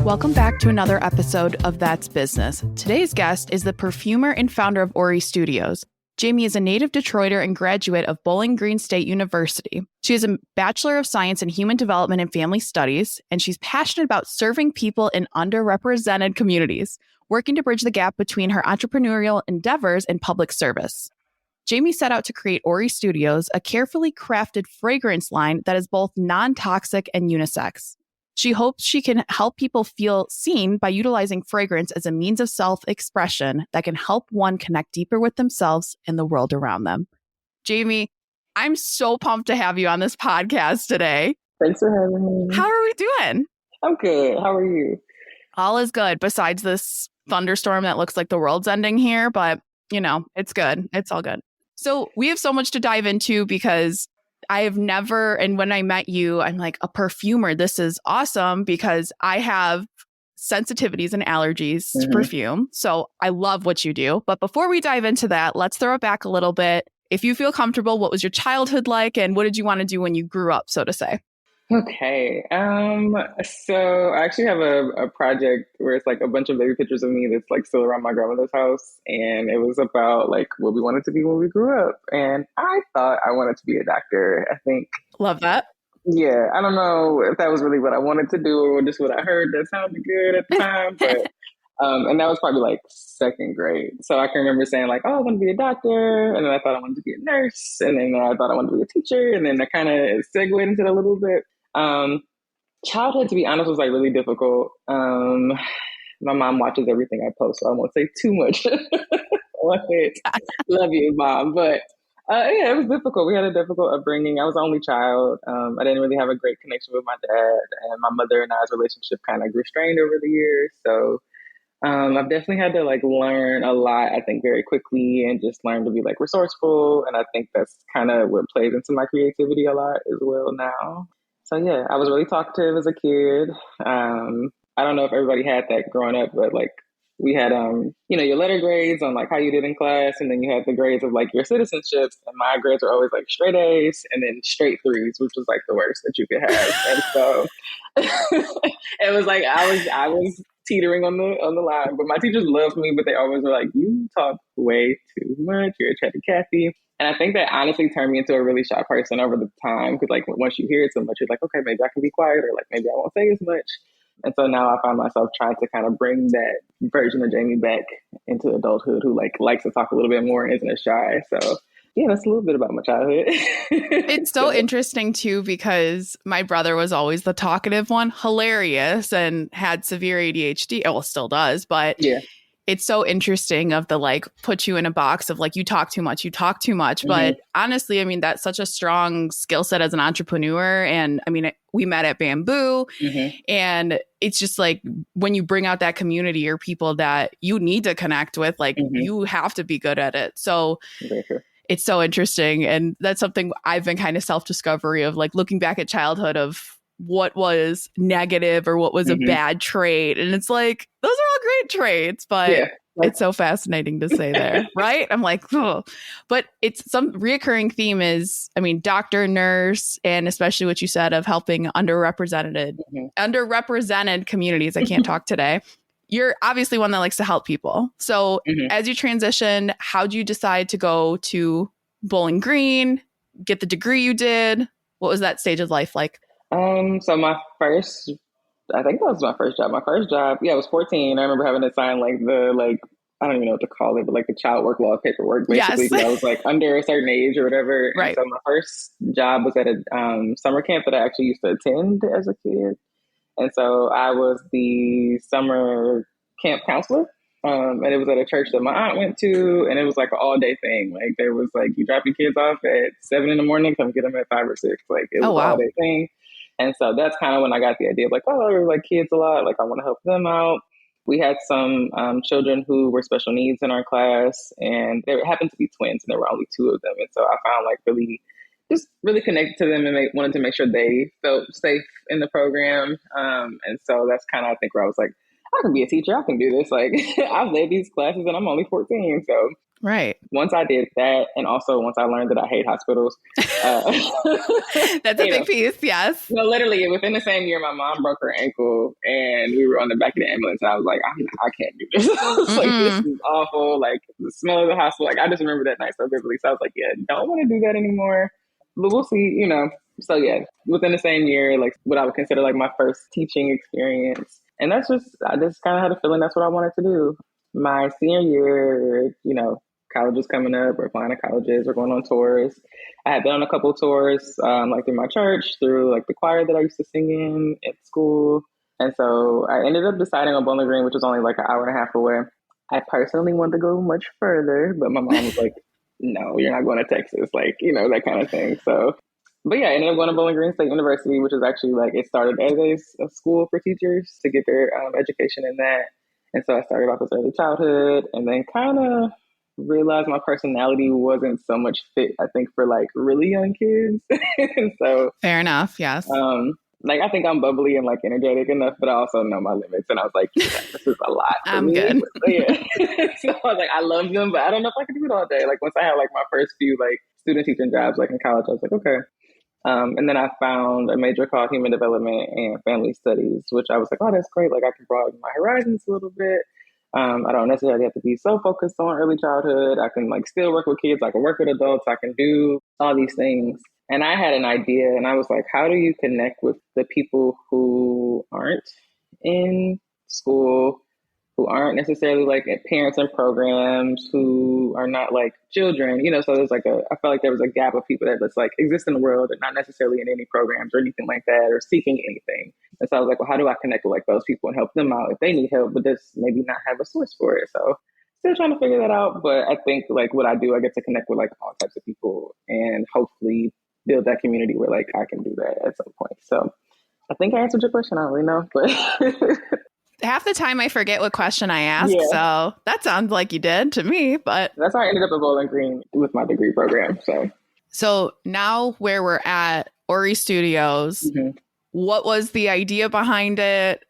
Welcome back to another episode of That's Business. Today's guest is the perfumer and founder of Ori Studios. Jamie is a native Detroiter and graduate of Bowling Green State University. She has a Bachelor of Science in Human Development and Family Studies, and she's passionate about serving people in underrepresented communities, working to bridge the gap between her entrepreneurial endeavors and public service. Jamie set out to create Ori Studios, a carefully crafted fragrance line that is both non-toxic and unisex. She hopes she can help people feel seen by utilizing fragrance as a means of self-expression that can help one connect deeper with themselves and the world around them. Jamie, I'm so pumped to have you on this podcast today. Thanks for having me. How are we doing? I'm good. How are you? All is good, besides this thunderstorm that looks like the world's ending here, but you know, it's good. It's all good. So we have so much to dive into because I have never, and when I met you, I'm like, a perfumer, this is awesome because I have sensitivities and allergies to perfume. So I love what you do. But before we dive into that, let's throw it back a little bit. If you feel comfortable, what was your childhood like and what did you want to do when you grew up, so to say? Okay. So I actually have a project where it's like a bunch of baby pictures of me that's like still around my grandmother's house. And it was about like what we wanted to be when we grew up. And I thought I wanted to be a doctor, I think. Love that. Yeah. I don't know if that was really what I wanted to do or just what I heard that sounded good at the time. But and that was probably like second grade. So I can remember saying like, oh, I want to be a doctor. And then I thought I wanted to be a nurse. And then I thought I wanted to be a teacher. And then I kind of segued into it a little bit. Childhood, to be honest, was like really difficult. My mom watches everything I post, so I won't say too much on it. Love you, Mom. But yeah, it was difficult. We had a difficult upbringing. I was the only child. I didn't really have a great connection with my dad, and my mother and I's relationship kind of grew strained over the years. So I've definitely had to like learn a lot, I think, very quickly and just learn to be like resourceful. And I think that's kind of what plays into my creativity a lot as well now. So yeah, I was really talkative as a kid. I don't know if everybody had that growing up, but like we had, your letter grades on like how you did in class. And then you had the grades of like your citizenships. And my grades were always like straight A's and then straight threes, which was like the worst that you could have. And so it was like, I was teetering on the line, but my teachers loved me, but they always were like, you talk way too much. You're a chatty Cathy. And I think that honestly turned me into a really shy person over the time. Cause like once you hear it so much, you're like, okay, maybe I can be quiet or like, maybe I won't say as much. And so now I find myself trying to kind of bring that version of Jamie back into adulthood who like likes to talk a little bit more and isn't as shy. So yeah, that's a little bit about my childhood. It's so interesting too, because my brother was always the talkative one, hilarious, and had severe ADHD. Well, still does, but yeah. It's so interesting of the like put you in a box of like you talk too much. But honestly, I mean, that's such a strong skill set as an entrepreneur. And I mean, we met at Bamboo and it's just like when you bring out that community or people that you need to connect with, like you have to be good at it. So it's so interesting. And that's something I've been kind of self-discovery of like looking back at childhood of what was negative or what was a bad trait. And it's like, those are all great traits, but it's so fascinating to say there, right? I'm like, oh. But it's some reoccurring theme is, I mean, doctor, nurse, and especially what you said of helping underrepresented communities. I can't talk today. You're obviously one that likes to help people. So as you transitioned, how did you decide to go to Bowling Green, get the degree you did? What was that stage of life like? So I think that was my first job. My first job, I was 14. I remember having to sign I don't even know what to call it, but like the child work law paperwork, basically. Yes. I was like under a certain age or whatever. Right. And so my first job was at a summer camp that I actually used to attend as a kid. And so I was the summer camp counselor. And it was at a church that my aunt went to, and it was like an all day thing. Like there was like, you drop your kids off at 7 a.m, come get them at 5 or 6. Like it was an all day thing. And so that's kind of when I got the idea of like, oh, I like kids a lot. Like I want to help them out. We had some children who were special needs in our class, and they happened to be twins, and there were only 2 of them. And so I found like really connected to them and wanted to make sure they felt safe in the program. And so that's kind of, I think, where I was like, I can be a teacher. I can do this. Like I've led these classes and I'm only 14. So Right. Once I did that, and also once I learned that I hate hospitals, that's a big piece. Yes. No, literally within the same year, my mom broke her ankle, and we were on the back of the ambulance, and I was like, I can't do this. I was like, this is awful. Like the smell of the hospital. Like I just remember that night so vividly. So I was like, yeah, don't want to do that anymore. But we'll see. You know. So yeah, within the same year, like what I would consider like my first teaching experience, and that's just I just kind of had a feeling that's what I wanted to do. My senior year, you know, college is coming up. We're applying to colleges. We're going on tours. I had been on a couple of tours, like through my church, through like the choir that I used to sing in at school. And so I ended up deciding on Bowling Green, which was only like an hour and a half away. I personally wanted to go much further, but my mom was like, no, you're not going to Texas, like, you know, that kind of thing. So, but yeah, I ended up going to Bowling Green State University, which is actually like, it started as a school for teachers to get their education in that. And so I started off as early childhood and then kind of realized my personality wasn't so much fit, I think, for like really young kids. And so fair enough. Yes. Like I think I'm bubbly and like energetic enough, but I also know my limits. And I was like, yeah, this is a lot for I'm me. good. But, yeah. So I was like, I love them, but I don't know if I can do it all day. Like once I had like my first few like student teaching jobs, like in college, I was like, okay. And then I found a major called Human Development and Family Studies, which I was like, oh, that's great. Like I can broaden my horizons a little bit. I don't necessarily have to be so focused on early childhood. I can like still work with kids. I can work with adults. I can do all these things. And I had an idea and I was like, how do you connect with the people who aren't in school, who aren't necessarily like parents in programs, who are not like children, you know? So there's like I felt like there was a gap of people that just like exist in the world and not necessarily in any programs or anything like that or seeking anything. And so I was like, well, how do I connect with like those people and help them out if they need help, but just maybe not have a source for it? So still trying to figure that out. But I think like what I do, I get to connect with like all types of people and hopefully build that community where like I can do that at some point. So I think I answered your question. I don't really know, but half the time I forget what question I asked. Yeah. So that sounds like you did to me, but that's how I ended up at Bowling Green with my degree program. So now where we're at, Ori Studios, what was the idea behind it?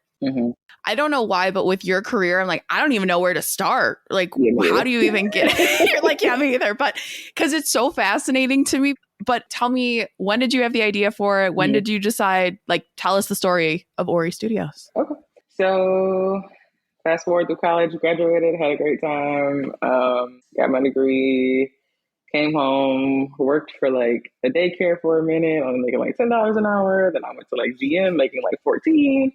I don't know why, but with your career, I'm like, I don't even know where to start. Like, how do you even get it? You're like, yeah, me either. But because it's so fascinating to me. But tell me, when did you have the idea for it? When did you decide? Like, tell us the story of Ori Studios. Okay. So fast forward through college, graduated, had a great time, got my degree, came home, worked for like a daycare for a minute, only making like $10 an hour. Then I went to like GM making like 14.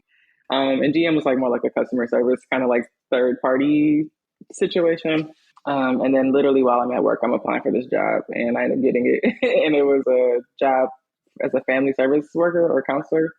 And GM was like more like a customer service, kind of like third party situation. And then literally while I'm at work, I'm applying for this job and I ended up getting it. And it was a job as a family service worker or counselor.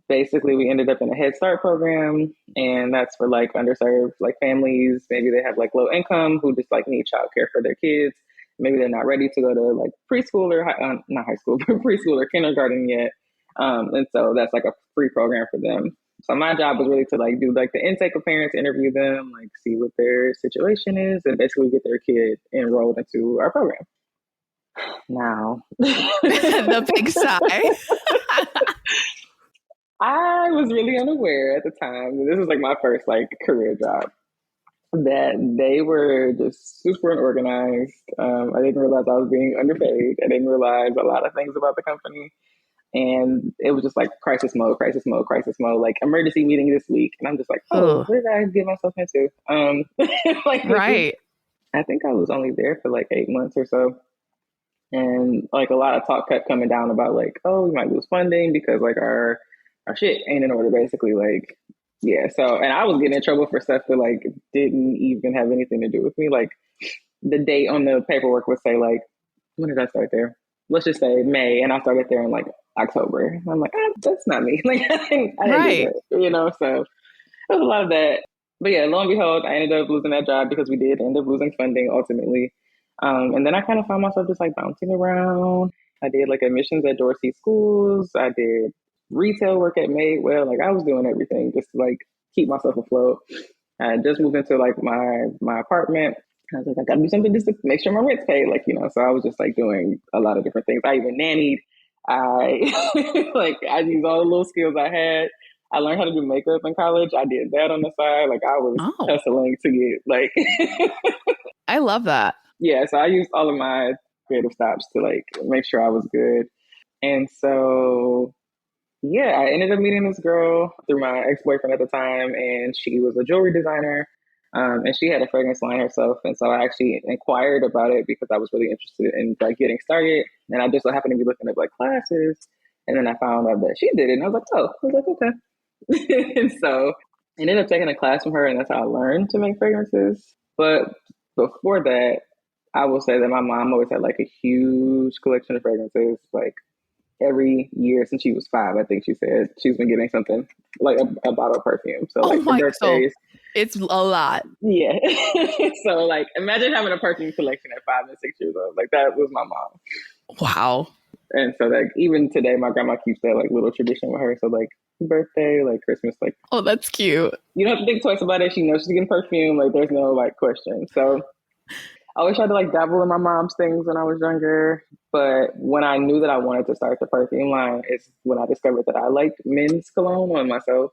Basically, we ended up in a Head Start program, and that's for like underserved like families. Maybe they have like low income who just like need childcare for their kids. Maybe they're not ready to go to like preschool or not high school, but preschool or kindergarten yet. And so that's like a free program for them. So my job was really to like do like the intake of parents, interview them, like see what their situation is, and basically get their kid enrolled into our program. Now, the big sigh. I was really unaware at the time. This was like my first like career job. That they were just super unorganized. I didn't realize I was being underpaid. I didn't realize a lot of things about the company. And it was just like crisis mode, like emergency meeting this week. And I'm just like, what did I get myself into? Like, right. I think I was only there for like 8 months or so. And like a lot of talk kept coming down about like, oh, we might lose funding because like our shit ain't in order, basically. Like, yeah. So, and I was getting in trouble for stuff that like didn't even have anything to do with me. Like the date on the paperwork would say like, when did I start there? Let's just say May. And I started there in like October. I'm like, that's not me. Like, I didn't do that, you know? So there was a lot of that. But yeah, lo and behold, I ended up losing that job because we did end up losing funding ultimately. And then I kind of found myself just like bouncing around. I did like admissions at Dorsey schools. I did retail work at Madewell. Like I was doing everything just to like keep myself afloat. I just moved into like my apartment. I was like, I gotta do something just to make sure my rent's paid. Like, you know, so I was just like doing a lot of different things. I even nannied. I used all the little skills I had. I learned how to do makeup in college. I did that on the side. Like I was hustling to get like. I love that. Yeah, so I used all of my creative stops to like make sure I was good. And so yeah, I ended up meeting this girl through my ex-boyfriend at the time, and she was a jewelry designer. And she had a fragrance line herself. And so I actually inquired about it because I was really interested in like getting started. And I just so happened to be looking at like classes. And then I found out that she did it. And I was like, oh, I was like, okay. And so I ended up taking a class from her, and that's how I learned to make fragrances. But before that, I will say that my mom always had like a huge collection of fragrances, like every year since she was 5. I think she said she's been getting something like a bottle of perfume. So like for birthdays, so it's a lot. Yeah. So like imagine having a perfume collection at 5 and 6 years old. Like that was my mom. Wow. And so like even today, my grandma keeps that like little tradition with her. So like birthday, like Christmas, like, oh, that's cute. You don't have to think twice about it. She knows she's getting perfume. Like there's no like question. So I always tried to like dabble in my mom's things when I was younger. But when I knew that I wanted to start the perfume line, it's when I discovered that I liked men's cologne on myself.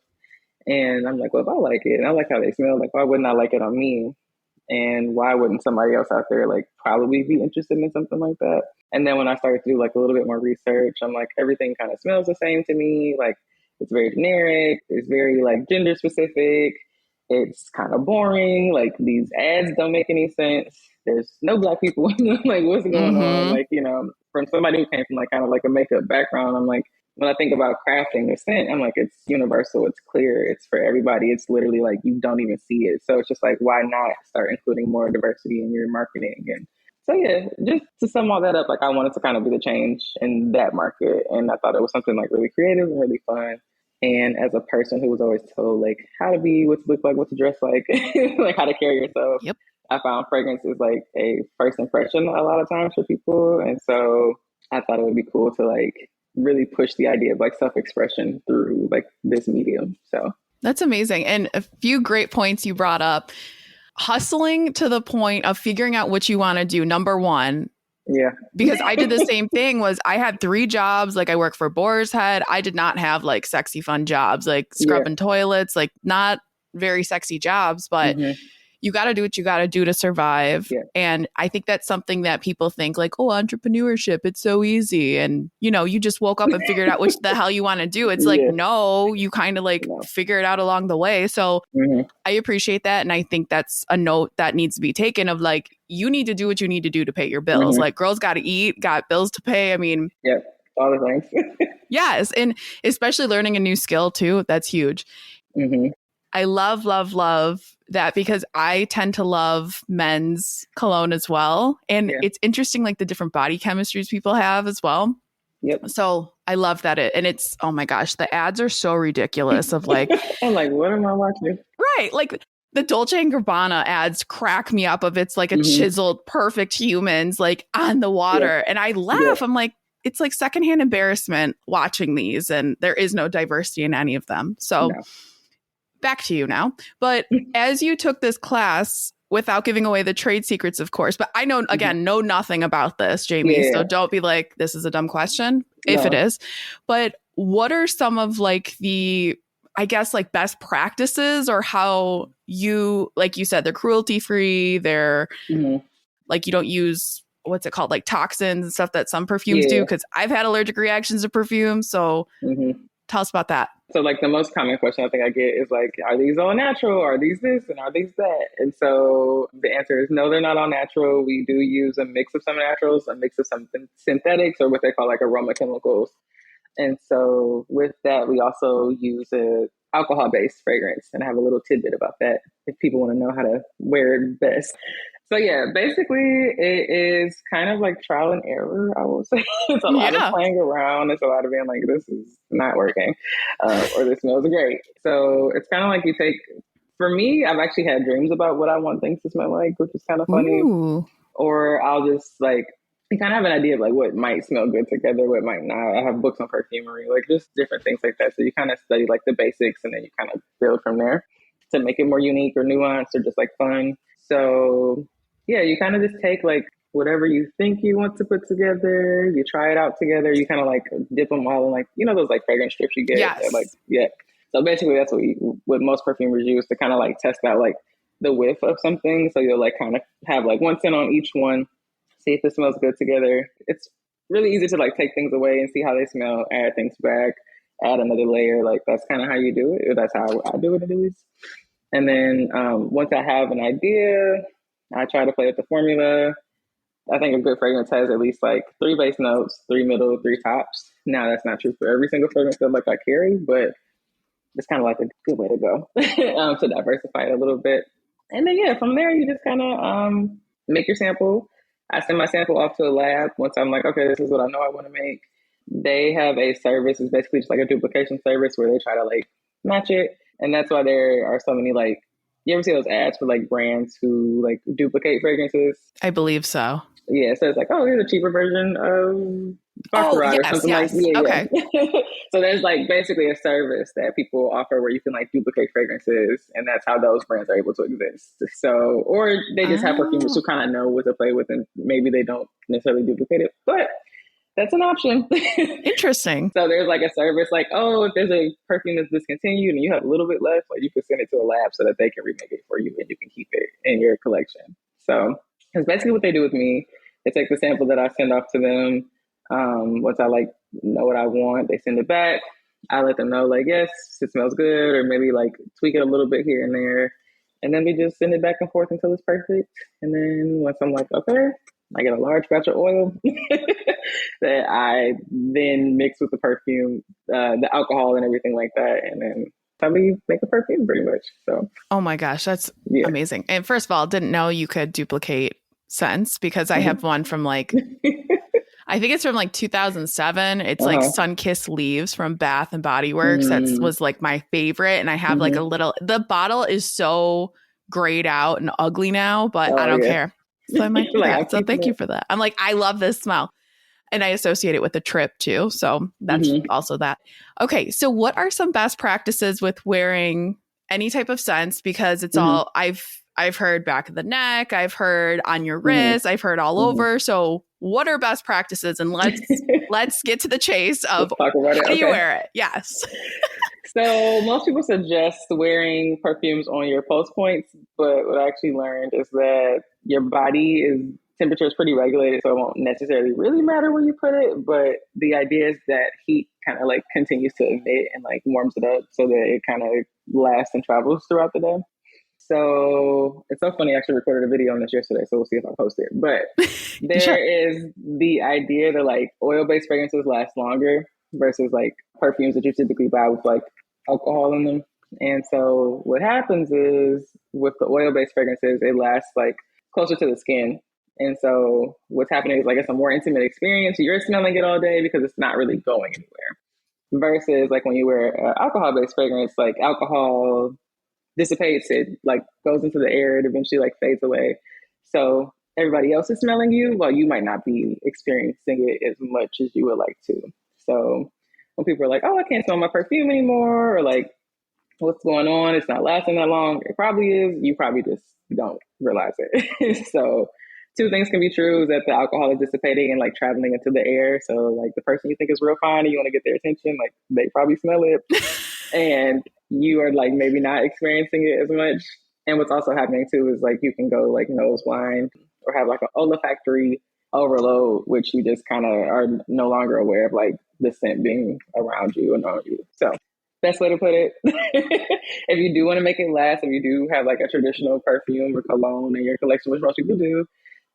And I'm like, well, if I like it and I like how they smell, like, why wouldn't I like it on me? And why wouldn't somebody else out there like probably be interested in something like that? And then when I started to do like a little bit more research, I'm like, everything kind of smells the same to me. Like it's very generic. It's very like gender specific. It's kind of boring. Like these ads don't make any sense. There's no Black people. Like what's going on? Like, you know, from somebody who came from like kind of like a makeup background, I'm like, when I think about crafting a scent, I'm like, it's universal, it's clear, it's for everybody. It's literally like you don't even see it. So it's just like, why not start including more diversity in your marketing? And so yeah, just to sum all that up, like I wanted to kind of be the change in that market. And I thought it was something like really creative and really fun. And as a person who was always told like how to be, what to look like, what to dress like, like how to carry yourself, yep. I found fragrance is like a first impression a lot of times for people. And so I thought it would be cool to like really push the idea of like self-expression through like this medium. So that's amazing. And a few great points you brought up. Hustling to the point of figuring out what you want to do. Number one. Yeah. Because I did the same thing. Was I had 3 jobs. Like I work for Boar's Head. I did not have like sexy fun jobs, like scrubbing toilets, like not very sexy jobs, but you got to do what you got to do to survive. Yeah. And I think that's something that people think like, oh, entrepreneurship, it's so easy. And, you know, you just woke up and figured out what the hell you want to do. It's like, no, you kind of like figure it out along the way. So I appreciate that. And I think that's a note that needs to be taken of like, you need to do what you need to do to pay your bills. Like girls got to eat, got bills to pay. I mean, all the things. Yes. And especially learning a new skill too. That's huge. I love that because I tend to love men's cologne as well. And it's interesting, like the different body chemistries people have as well. Yep. So I love that and it's, oh my gosh, the ads are so ridiculous of like, I'm like, what am I watching? Right. Like the Dolce & Gabbana ads crack me up of it's like a chiseled, perfect humans like on the water. And I laugh. I'm like, it's like secondhand embarrassment watching these and there is no diversity in any of them. So back to you now. But as you took this class, without giving away the trade secrets, of course, but I know, again, know nothing about this, Jamie. So don't be like, this is a dumb question, if it is. But what are some of like the, I guess, like best practices or how you, like you said, they're cruelty free. They're like, you don't use, what's it called? Like toxins and stuff that some perfumes do. Cause I've had allergic reactions to perfume. So tell us about that. So like the most common question I think I get is like, are these all natural? Are these this? And are these that? And so the answer is no, they're not all natural. We do use a mix of some naturals, a mix of some synthetics or what they call like aroma chemicals. And so with that, we also use a alcohol-based fragrance. And I have a little tidbit about that if people want to know how to wear it best. So yeah, basically it is kind of like trial and error, I will say. It's a lot of playing around. It's a lot of being like, this is not working or this smells great. So it's kind of like you take, for me, I've actually had dreams about what I want things to smell like, which is kind of funny. Ooh. Or I'll just like, you kind of have an idea of like what might smell good together, what might not. I have books on perfumery, like just different things like that. So you kind of study like the basics and then you kind of build from there to make it more unique or nuanced or just like fun. So yeah, you kind of just take like whatever you think you want to put together, you try it out together, you kind of like dip them all in like, you know, those like fragrance strips you get. Yes. Like, so basically that's what most perfumers use to kind of like test out like the whiff of something. So you'll like kind of have like one scent on each one, see if it smells good together. It's really easy to like take things away and see how they smell, add things back, add another layer. Like that's kind of how you do it. That's how I do it at least. And then once I have an idea, I try to play with the formula. I think a good fragrance has at least like 3 base notes, 3 middle, 3 tops. Now that's not true for every single fragrance that like I carry, but it's kind of like a good way to go to diversify it a little bit. And then yeah, from there you just kind of make your sample. I send my sample off to a lab once I'm like, okay, this is what I know I want to make. They have a service. It's basically just like a duplication service where they try to like match it. And that's why there are so many like, you ever see those ads for like brands who like duplicate fragrances? I believe so. Yeah, so it's like, oh, here's a cheaper version of Baccarat or something like that. Yeah, okay. Yeah. So there's like basically a service that people offer where you can like duplicate fragrances, and that's how those brands are able to exist. So, or they just have perfumers who kind of know what to play with, and maybe they don't necessarily duplicate it, but that's an option. Interesting. So there's like a service like, oh, if there's a perfume that's discontinued and you have a little bit left, like you can send it to a lab so that they can remake it for you and you can keep it in your collection. So that's basically what they do with me. They take the sample that I send off to them. Once I like know what I want, they send it back. I let them know like, yes, it smells good, or maybe like tweak it a little bit here and there. And then we just send it back and forth until it's perfect. And then once I'm like, okay, I get a large batch of oil that I then mix with the perfume, the alcohol and everything like that. And then probably make a perfume pretty much. So, oh my gosh, that's amazing. And first of all, didn't know you could duplicate scents because I have one from like, I think it's from like 2007. It's like Sunkissed Leaves from Bath and Body Works. That was like my favorite. And I have like a little, the bottle is so grayed out and ugly now, but I don't care. So I'm like, so thank you for that. I'm like, I love this smell. And I associate it with a trip too. So that's also that. Okay. So what are some best practices with wearing any type of scents? Because it's all, I've heard back of the neck. I've heard on your wrist. I've heard all over. So what are best practices? And let's get to the chase of how do you wear it? Yes. So most people suggest wearing perfumes on your pulse points, but what I actually learned is that your body temperature is pretty regulated, so it won't necessarily really matter where you put it. But the idea is that heat kind of like continues to emit and like warms it up so that it kind of lasts and travels throughout the day. So it's so funny. I actually recorded a video on this yesterday, so we'll see if I post it. But there is the idea that like oil-based fragrances last longer versus like perfumes that you typically buy with like alcohol in them. And so what happens is with the oil-based fragrances, it lasts like closer to the skin. And so what's happening is like it's a more intimate experience. You're smelling it all day because it's not really going anywhere. Versus like when you wear alcohol-based fragrance, like alcohol dissipates, it like goes into the air, it eventually like fades away. So everybody else is smelling you while you might not be experiencing it as much as you would like to. So when people are like, oh, I can't smell my perfume anymore, or like, what's going on? It's not lasting that long. It probably is. You probably just don't realize it. So 2 things can be true, is that the alcohol is dissipating and like traveling into the air. So like the person you think is real fine and you want to get their attention, like they probably smell it. And you are like maybe not experiencing it as much. And what's also happening too is like you can go like nose blind or have like an olfactory overload, which you just kind of are no longer aware of like the scent being around you and on you. So best way to put it, if you do want to make it last, if you do have like a traditional perfume or cologne in your collection, which most people do,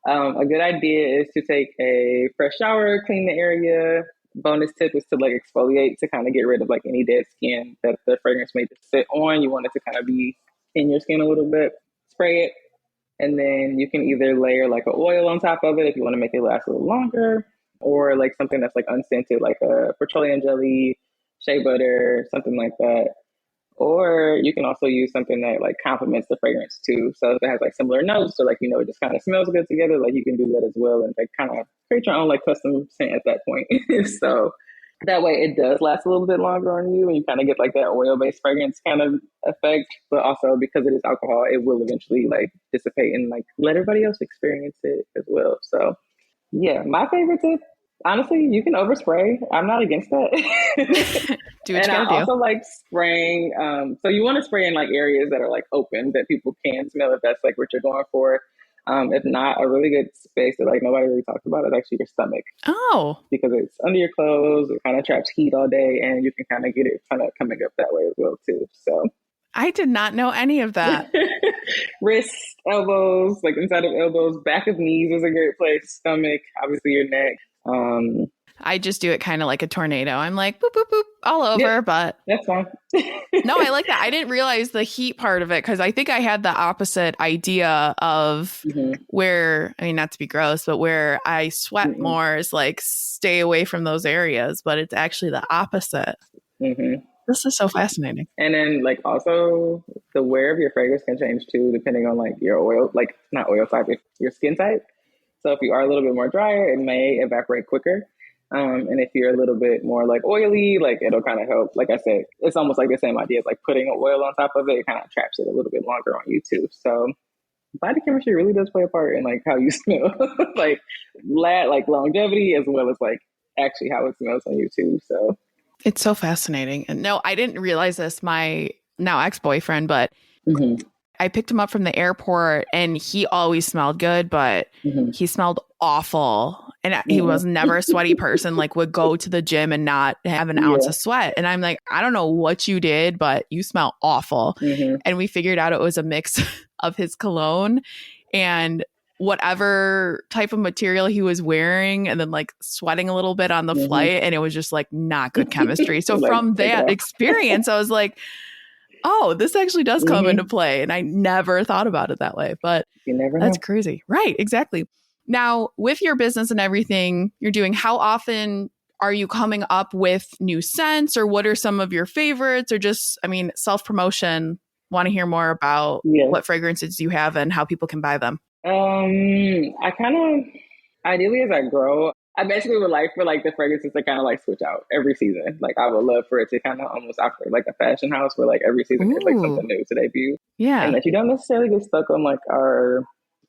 a good idea is to take a fresh shower, clean the area. Bonus tip is to like exfoliate to kind of get rid of like any dead skin that the fragrance may just sit on. You want it to kind of be in your skin a little bit. Spray it, and then you can either layer like an oil on top of it if you want to make it last a little longer, or like something that's like unscented, like a petroleum jelly, shea butter, something like that. Or you can also use something that like complements the fragrance too. So if it has like similar notes, or like, you know, it just kind of smells good together, like you can do that as well and like kind of create your own like custom scent at that point. So that way it does last a little bit longer on you and you kind of get like that oil-based fragrance kind of effect. But also because it is alcohol, it will eventually like dissipate and like let everybody else experience it as well. So yeah, my favorite tip Honestly, you can overspray. I'm not against that. Do what And you I gotta do. also like spraying. So you want to spray in like areas that are like open that people can smell if that's like what you're going for. If not, a really good space that like nobody really talks about is actually your stomach Oh, because it's under your clothes. It kind of traps heat all day, and you can kind of get it kind of coming up that way as well too. So I did not know any of that. wrists, elbows, like inside of elbows, back of knees is a great place. Stomach, obviously your neck. I just do it kind of like a tornado. I'm like boop, boop, boop all over, Yep, but that's fine. no, I like that. I didn't realize the heat part of it because I think I had the opposite idea of where, I mean, not to be gross, but where I sweat more is like stay away from those areas, but it's actually the opposite. This is so fascinating. And then like also the wear of your fragrance can change too, depending on like your oil, like not oil type, your skin type. So if you are a little bit more drier, it may evaporate quicker. And if you're a little bit more like oily, like it'll kind of help. Like I said, it's almost like the same idea as like putting oil on top of it. It kind of traps it a little bit longer on you too. So body chemistry really does play a part in like how you smell, like like longevity as well as like actually how it smells on you too. So it's so fascinating. And no, I didn't realize this. My now ex-boyfriend, but I picked him up from the airport and he always smelled good, but he smelled awful. And he was never a sweaty person, like would go to the gym and not have an ounce of sweat. And I'm like, I don't know what you did, but you smell awful. And we figured out it was a mix of his cologne and whatever type of material he was wearing and then like sweating a little bit on the flight. And it was just like not good chemistry. So like, from that experience, I was like, oh, this actually does come into play. And I never thought about it that way, but you never that's know. crazy. Right. Exactly. Now, with your business and everything you're doing, how often are you coming up with new scents or what are some of your favorites or just, I mean, self-promotion? Want to hear more about what fragrances you have and how people can buy them? I kind of, ideally as I grow, I basically would like for like the fragrances to kind of like switch out every season. Like I would love for it to kind of almost operate like a fashion house where like every season there's like something new to debut. Yeah. And that you don't necessarily get stuck on like our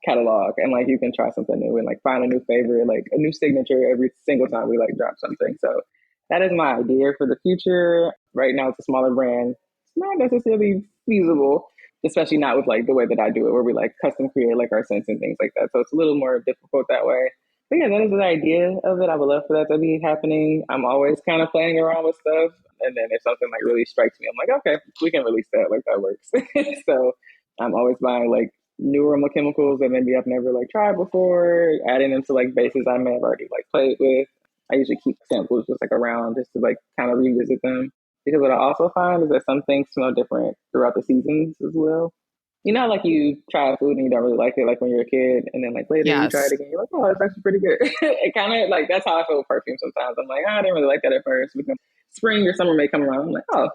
catalog and like you can try something new and like find a new favorite, like a new signature every single time we like drop something. So that is my idea for the future. Right now it's a smaller brand. It's not necessarily feasible, especially not with like the way that I do it, where we like custom create like our scents and things like that. So it's a little more difficult that way. But yeah, that is the idea of it. I would love for that to be happening. I'm always kind of playing around with stuff. And then if something like really strikes me, I'm like, okay, we can release that. Like that works. So I'm always buying like new aroma chemicals that maybe I've never like tried before, adding them to like bases I may have already like played with. I usually keep samples just like around just to like kind of revisit them. Because what I also find is that some things smell different throughout the seasons as well. You know, like you try a food and you don't really like it, like when you're a kid, and then like later you try it again, you're like, oh, it's actually pretty good. It kind of like that's how I feel with perfume sometimes. I'm like, oh, I didn't really like that at first. But then spring or summer may come around. I'm like, oh,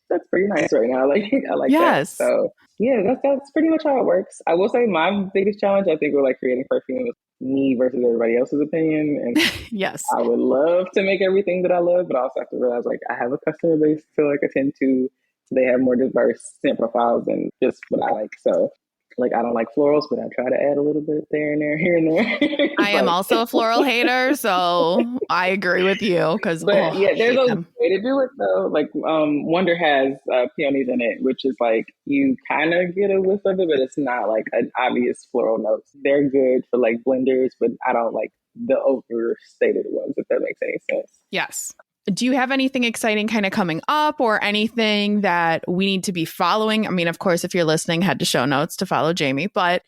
that's pretty nice right now. Like I like that. So yeah, that's pretty much how it works. I will say my biggest challenge, I think, with like creating perfume is me versus everybody else's opinion. And yes, I would love to make everything that I love, but I also have to realize like I have a customer base to like attend to. So they have more diverse scent profiles than just what I like. So like I don't like florals, but I try to add a little bit there and there, here and there. I am also a floral hater, so I agree with you because yeah, there's a way to do it though. Like Wonder has peonies in it, which is like you kind of get a whiff of it, but it's not like an obvious floral notes. They're good for like blenders, but I don't like the overstated ones, if that makes any sense. Yes. Do you have anything exciting kind of coming up or anything that we need to be following? I mean, of course, if you're listening, head to show notes to follow Jamie, but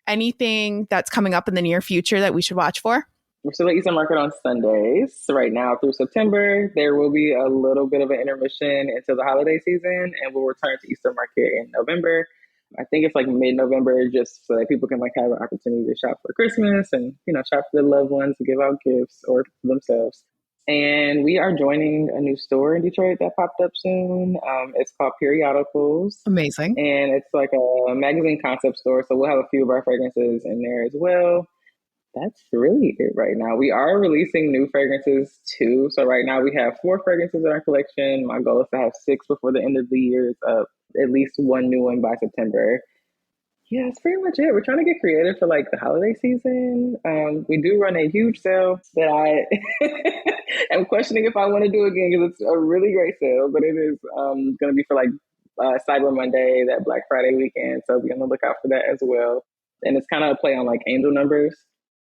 anything that's coming up in the near future that we should watch for? We're still at Easter Market on Sundays. So right now through September, there will be a little bit of an intermission into the holiday season, and we'll return to Easter Market in November. I think it's like mid-November, just so that people can like have an opportunity to shop for Christmas and, you know, shop for their loved ones to give out gifts or for themselves. And we are joining a new store in Detroit that popped up soon. It's called Periodicals. Amazing. And it's like a magazine concept store. So we'll have a few of our fragrances in there as well. That's really it right now. We are releasing new fragrances too. So right now we have 4 fragrances in our collection. My goal is to have 6 before the end of the year. At least one new one by September. Yeah, that's pretty much it. We're trying to get creative for like the holiday season. We do run a huge sale that I am questioning if I want to do again because it's a really great sale, but it is going to be for like Cyber Monday, that Black Friday weekend. So be on the lookout for that as well. And it's kind of a play on like angel numbers.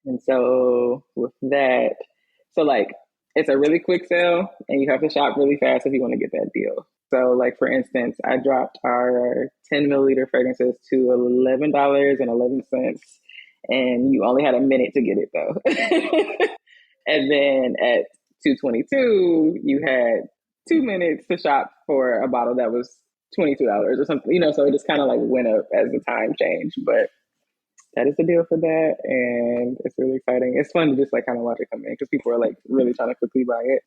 And so with that, so like it's a really quick sale and you have to shop really fast if you want to get that deal. So, like for instance, I dropped our 10 milliliter fragrances to $11.11, and you only had a minute to get it though. And then at 222, you had 2 minutes to shop for a bottle that was $22 or something. So it just kind of like went up as the time changed. But that is the deal for that, and it's really exciting. It's fun to just like kind of watch it come in because people are like really trying to quickly buy it.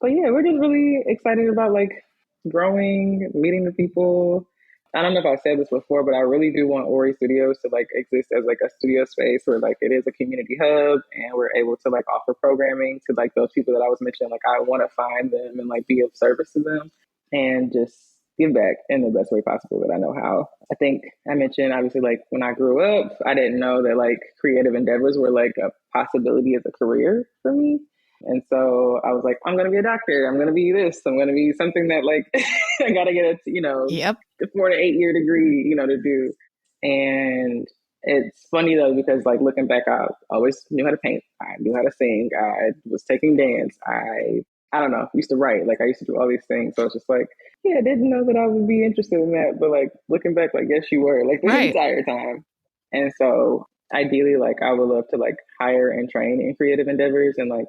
But yeah, we're just really excited about like growing, meeting the people. I don't know if I've said this before, but I really do want Ori Studios to like exist as like a studio space where like it is a community hub and we're able to like offer programming to like those people that I was mentioning. Like I want to find them and like be of service to them and just give back in the best way possible that I know how. I think I mentioned obviously like when I grew up, I didn't know that like creative endeavors were like a possibility as a career for me. And so I was like, I'm going to be a doctor. I'm going to be this. I'm going to be something that like, I got to get a, Yep. 4 to 8 year degree, to do. And it's funny though, because like looking back, I always knew how to paint. I knew how to sing. I was taking dance. I don't know, used to write. Like I used to do all these things. So it's just like, yeah, I didn't know that I would be interested in that. But like looking back, like, yes, you were like the entire time. And so ideally, like I would love to like hire and train in creative endeavors and like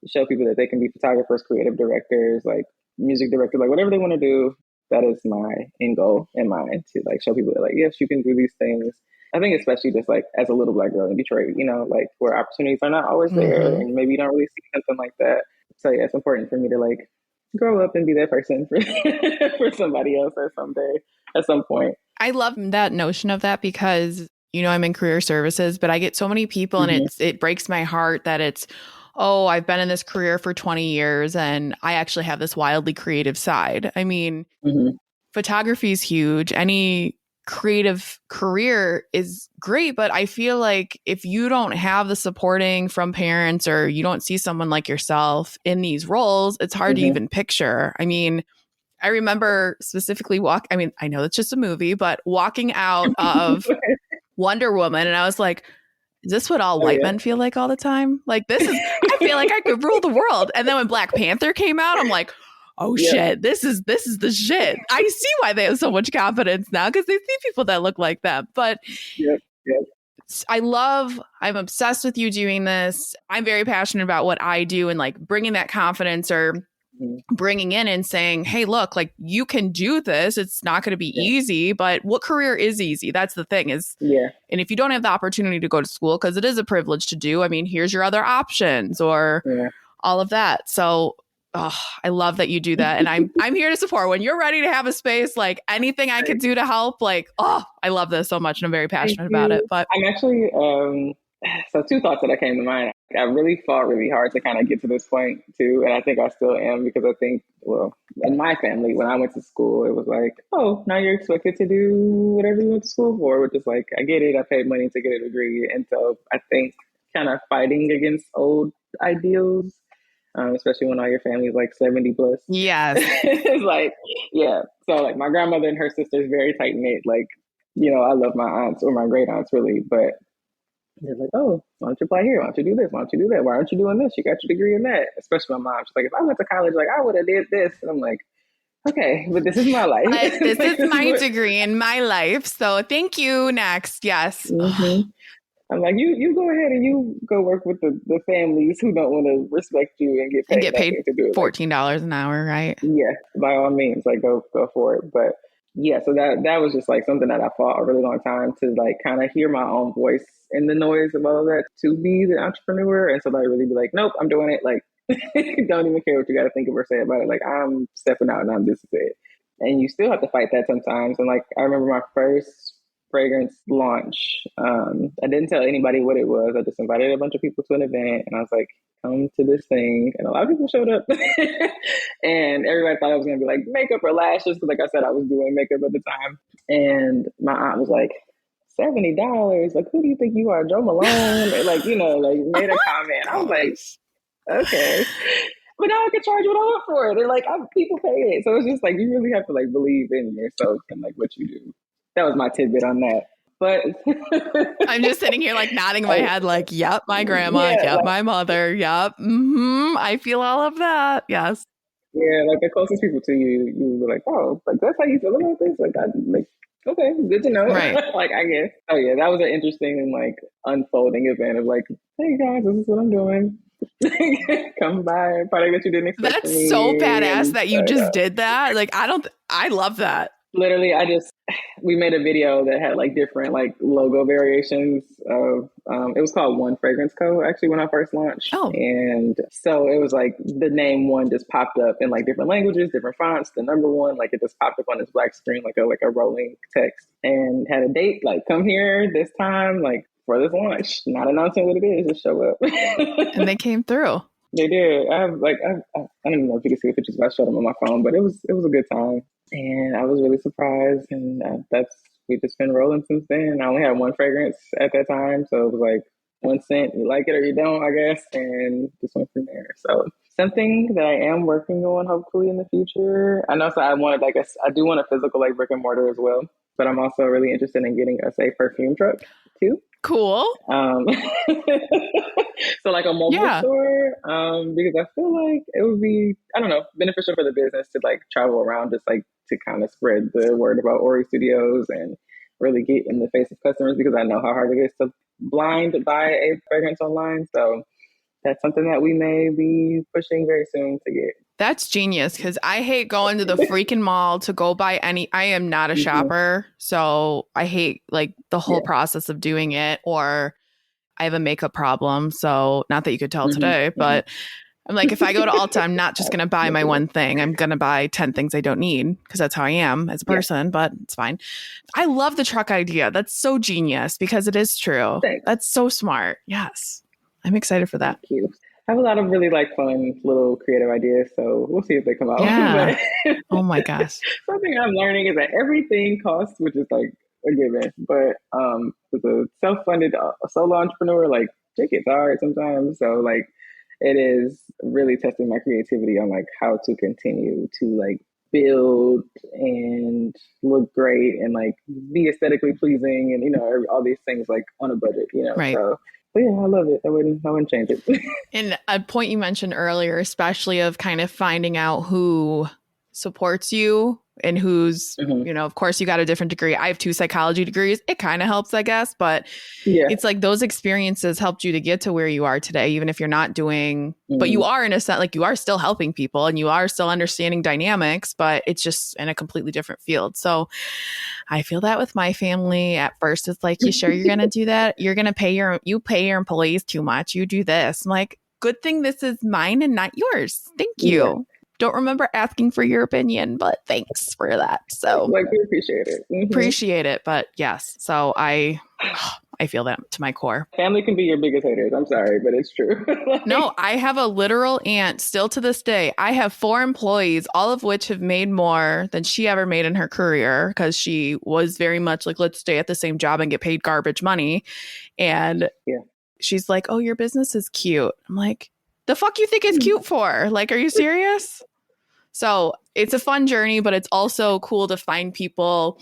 show people that they can be photographers, creative directors, like music directors, like whatever they want to do. That is my end goal in mind, to like show people that like, yes, you can do these things. I think especially just like as a little Black girl in Detroit, like where opportunities are not always there and maybe you don't really see something like that. So yeah, it's important for me to like grow up and be that person for, for somebody else at some point. I love that notion of that because, I'm in career services, but I get so many people and it breaks my heart that it's, oh, I've been in this career for 20 years and I actually have this wildly creative side. I mean, photography is huge. Any creative career is great, but I feel like if you don't have the supporting from parents or you don't see someone like yourself in these roles, it's hard to even picture. I mean, I remember specifically I know it's just a movie, but walking out of Wonder Woman and I was like, is this what all white men feel like all the time? Like I feel like I could rule the world. And then when Black Panther came out, I'm like, oh shit, this is the shit. I see why they have so much confidence now because they see people that look like them. But I'm obsessed with you doing this. I'm very passionate about what I do and like bringing that confidence or bringing in and saying, hey, look, like you can do this. It's not going to be easy, but what career is easy? That's the thing is. And if you don't have the opportunity to go to school, because it is a privilege to do, I mean, here's your other options or all of that. So I love that you do that. And I'm here to support when you're ready to have a space, like anything I could do to help. Like, I love this so much and I'm very passionate about it. But I'm actually, so two thoughts that came to mind. I really fought really hard to kind of get to this point too. And I think I still am because I think, well, in my family, when I went to school, it was like, oh, now you're expected to do whatever you went to school for, which is like, I get it. I paid money to get a degree. And so I think kind of fighting against old ideals, especially when all your family is like 70 plus. Yes. It's like, yeah. So like my grandmother and her sister's very tight knit. Like, I love my aunts or my great aunts really, but they're like, oh, why don't you apply here? Why don't you do this? Why don't you do that? Why aren't you doing this? You got your degree in that. Especially my mom. She's like, if I went to college, like I would have did this. And I'm like, okay, but this is my life. This is my degree in my life. So thank you. Next. Yes. I'm like, you go ahead and you go work with the families who don't want to respect you and get paid to do it. $14 an hour, right? Yeah, by all means, like go for it. But yeah, so that was just like something that I fought a really long time to like kind of hear my own voice in the noise of all of that to be the entrepreneur. And so I really be like, nope, I'm doing it. Like, don't even care what you got to think of or say about it. Like, I'm stepping out and I'm this is it. And you still have to fight that sometimes. And like, I remember my first fragrance launch. I didn't tell anybody what it was. I just invited a bunch of people to an event and I was like, come to this thing. And a lot of people showed up and everybody thought I was going to be like makeup or lashes. Cause like I said, I was doing makeup at the time. And my aunt was like, $70. Like, who do you think you are, Joe Malone? Like, you know, like made a comment. I was like, okay. But now I can charge what I want for it. They're like, people pay it. So it's just like, you really have to like believe in yourself and like what you do. That was my tidbit on that. But I'm just sitting here like nodding my head like, yep, my grandma, yep, like, my mother, yep. I feel all of that. Yes. Yeah, like the closest people to you, you were like, oh, like that's how you feel about this? Like, okay, good to know. Right. Like, I guess. Oh yeah, that was an interesting and like unfolding event of like, hey guys, this is what I'm doing. Come by, product that you didn't expect. That's so badass that you just did that. Like, I love that. Literally, we made a video that had like different like logo variations of, it was called One Fragrance Co. actually when I first launched. Oh. And so it was like the name one just popped up in like different languages, different fonts. The number one, like it just popped up on this black screen, like a rolling text, and had a date, like come here this time, like for this launch, not announcing what it is, just show up. And they came through. They did. I don't even know if you can see the pictures, but I showed them on my phone, but it was a good time. And I was really surprised. And we've just been rolling since then. I only had one fragrance at that time. So it was like 1 cent, you like it or you don't, I guess. And just went from there. So something that I am working on hopefully in the future. I know, so I wanted I do want a physical like brick and mortar as well. But I'm also really interested in getting us a perfume truck too. Cool. So like a mobile store, because I feel like it would be, I don't know, beneficial for the business to like travel around, just like to kind of spread the word about Ori Studios and really get in the face of customers, because I know how hard it is to blind buy a fragrance online. So that's something that we may be pushing very soon to get. That's genius, because I hate going to the freaking mall to go buy I am not a shopper, so I hate like the whole process of doing it, or I have a makeup problem. So not that you could tell today, but I'm like, if I go to Ulta, I'm not just going to buy my one thing. I'm going to buy 10 things I don't need, because that's how I am as a person, but it's fine. I love the truck idea. That's so genius, because it is true. Thanks. That's so smart. Yes. I'm excited for that. Thank you. I have a lot of really like fun little creative ideas, so we'll see if they come out. Yeah. Oh my gosh. Something I'm learning is that everything costs, which is like a given. But as a self-funded solo entrepreneur, like tickets are hard sometimes. So like it is really testing my creativity on like how to continue to like build and look great and like be aesthetically pleasing and, you know, all these things like on a budget, you know. Right. So but yeah, I love it. I wouldn't change it. And a point you mentioned earlier, especially of kind of finding out who supports you and who's, you know, of course you got a different degree. I have 2 psychology degrees. It kind of helps, I guess, but it's like those experiences helped you to get to where you are today, even if you're not doing, but you are in a sense, like you are still helping people and you are still understanding dynamics, but it's just in a completely different field. So I feel that with my family. At first, it's like, you sure you're going to do that? You're going to pay your employees too much. You do this. I'm like, good thing this is mine and not yours. Thank you. Yeah. Don't remember asking for your opinion, but thanks for that. So like we appreciate it. Appreciate it. But yes, so I feel that to my core. Family can be your biggest haters. I'm sorry, but it's true. No, I have a literal aunt still to this day. I have 4 employees, all of which have made more than she ever made in her career, because she was very much like, let's stay at the same job and get paid garbage money. And she's like, oh, your business is cute. I'm like, the fuck you think it's cute for? Like, are you serious? So it's a fun journey, but it's also cool to find people.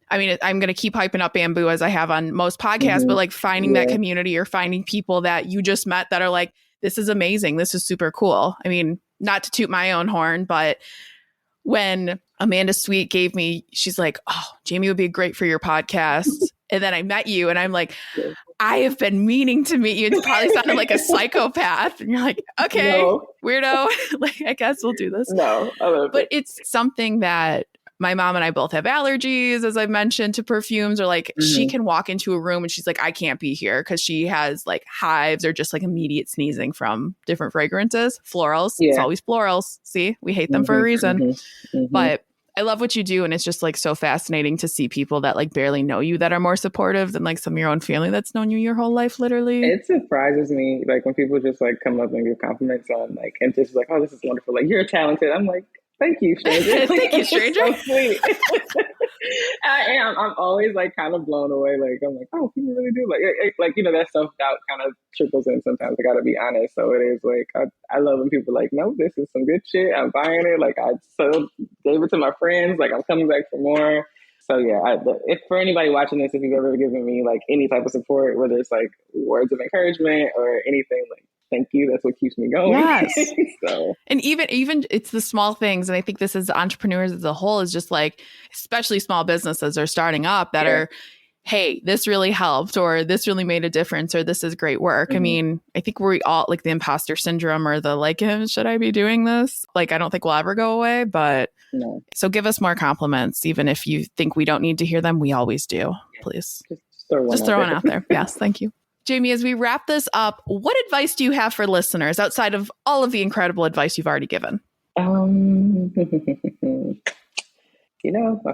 I mean, I'm going to keep hyping up Bamboo as I have on most podcasts, but like finding that community or finding people that you just met that are like, this is amazing. This is super cool. I mean, not to toot my own horn, but when Amanda Sweet gave me, she's like, oh, Jamie would be great for your podcast. And then I met you and I'm like, I have been meaning to meet you. It probably sounded like a psychopath. And you're like, okay, weirdo. Like, I guess we'll do this. No, I love but it's something that my mom and I both have allergies, as I mentioned, to perfumes, or like she can walk into a room and she's like, I can't be here, because she has like hives or just like immediate sneezing from different fragrances. Florals. It's always florals. See, we hate them for a reason. But I love what you do. And it's just like so fascinating to see people that like barely know you that are more supportive than like some of your own family that's known you your whole life, literally. It surprises me. Like when people just like come up and give compliments on like, and just like, oh, this is wonderful. Like, you're talented. I'm like, thank you, stranger. Thank you, stranger. So sweet. I am. I'm always like kind of blown away. Like I'm like, oh, people really do like that self doubt kind of trickles in sometimes. I gotta be honest. So it is like I love when people are like, no, this is some good shit. I'm buying it. Like I so gave it to my friends. Like I'm coming back for more. So yeah, if for anybody watching this, if you've ever given me like any type of support, whether it's like words of encouragement or anything, like thank you. That's what keeps me going. Yes. So. And even it's the small things. And I think this is entrepreneurs as a whole is just like, especially small businesses are starting up that are, hey, this really helped, or this really made a difference, or this is great work. I mean, I think we all like the imposter syndrome or the like, should I be doing this? Like, I don't think we'll ever go away, but no. So give us more compliments. Even if you think we don't need to hear them, we always do. Please. Just throw one out there. Yes. Thank you. Jamie, as we wrap this up, what advice do you have for listeners outside of all of the incredible advice you've already given? I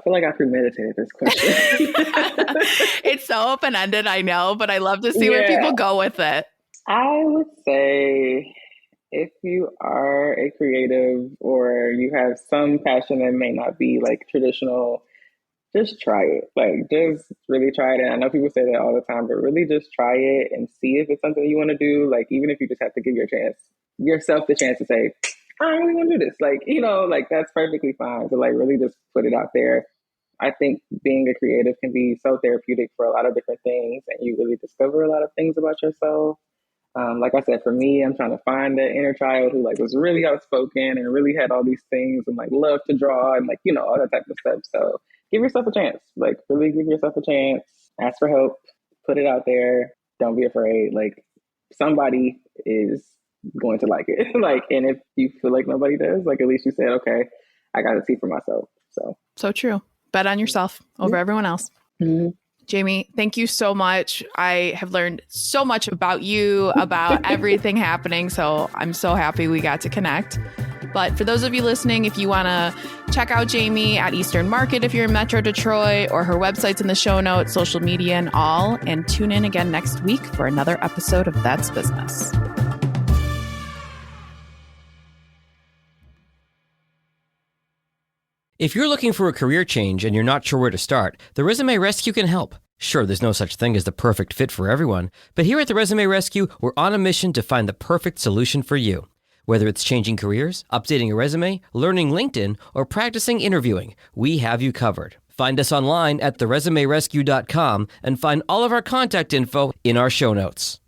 feel like I premeditated this question. It's so open-ended, I know, but I love to see where people go with it. I would say if you are a creative or you have some passion that may not be like traditional, just try it. Like, just really try it. And I know people say that all the time, but really just try it and see if it's something you want to do. Like, even if you just have to give yourself the chance to say, I don't really want to do this. Like, like that's perfectly fine. So like really just put it out there. I think being a creative can be so therapeutic for a lot of different things, and you really discover a lot of things about yourself. Like I said, for me, I'm trying to find that inner child who like was really outspoken and really had all these things and like loved to draw and like, all that type of stuff. So give yourself a chance, like really give yourself a chance, ask for help, put it out there. Don't be afraid. Like somebody is going to like it. Like, and if you feel like nobody does, like at least you said, okay, I got to see for myself. So true. Bet on yourself over everyone else. Mm-hmm. Jamie, thank you so much. I have learned so much about you, about everything happening. So I'm so happy we got to connect. But for those of you listening, if you want to check out Jamie at Eastern Market if you're in Metro Detroit, or her website's in the show notes, social media and all, and tune in again next week for another episode of That's Business. If you're looking for a career change and you're not sure where to start, the Resume Rescue can help. Sure, there's no such thing as the perfect fit for everyone, but here at the Resume Rescue, we're on a mission to find the perfect solution for you. Whether it's changing careers, updating a resume, learning LinkedIn, or practicing interviewing, we have you covered. Find us online at theresumerescue.com and find all of our contact info in our show notes.